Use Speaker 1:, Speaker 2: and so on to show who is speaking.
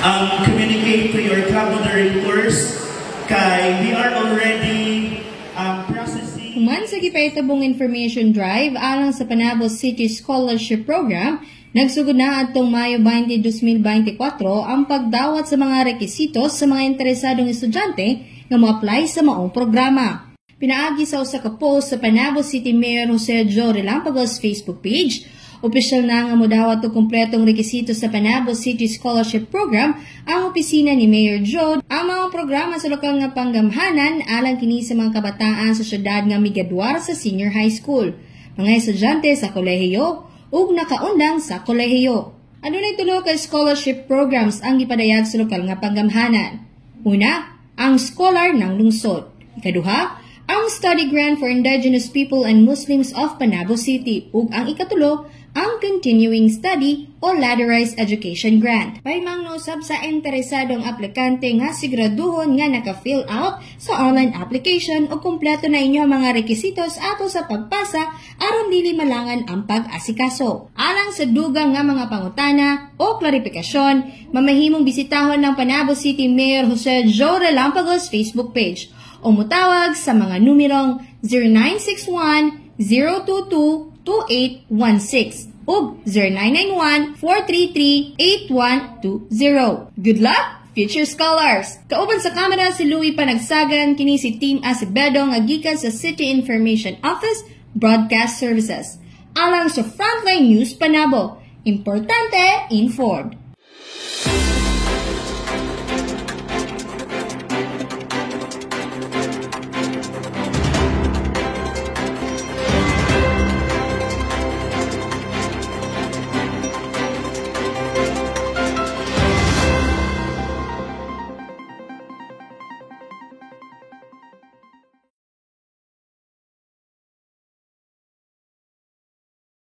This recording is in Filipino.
Speaker 1: communicate to your Club course kay we are already processing.
Speaker 2: Human sa gipaitabong information drive alang sa Panabo City Scholarship Program, nagsugod na atong Mayo 20, 2024 ang pagdawat sa mga rekisitos sa mga interesadong estudyante nga mo-apply sa maong programa. Pinaagi sa usa ka post sa Panabo City Mayor Jose Jo Relampagos Facebook page, opisyal na nga modawat og kumpletong rekisito sa Panabo City Scholarship Program ang opisina ni Mayor Jo. Ang mga programa sa lokal nga panggamhanan alang kini sa mga kabataan sa syudad nga migraduar sa senior high school, mga estudyante sa kolehiyo ug nakaundang sa kolehiyo. Adunay tulo ka scholarship programs ang gipadayag sa lokal nga panggamhanan. Una, ang Scholar ng Lungsod. Ikaduha, ang Study Grant for Indigenous People and Muslims of Panabo City ug ang ikatulo, ang Continuing Study o Ladderized Education Grant. May mangnosab sa interesadong aplikante nga siguraduhon nga naka-fill out sa online application o kumpleto na inyo mga rekisitos ato sa pagpasa aron dili malangan ang pag-asikaso. Alang sa dugang nga mga pangutana o klarifikasyon, mamahimong bisitahon ng Panabo City Mayor Jose Jo Relampagos Facebook page o mutawag sa mga numerong 0961-022-2816 o 0991-433-8120. Good luck, future scholars! Kauban sa kamera si Louie Panagsagan, kini si Team Acevedo nga gikan sa City Information Office Broadcast Services. Alang sa Frontline News Panabo, importante, informed.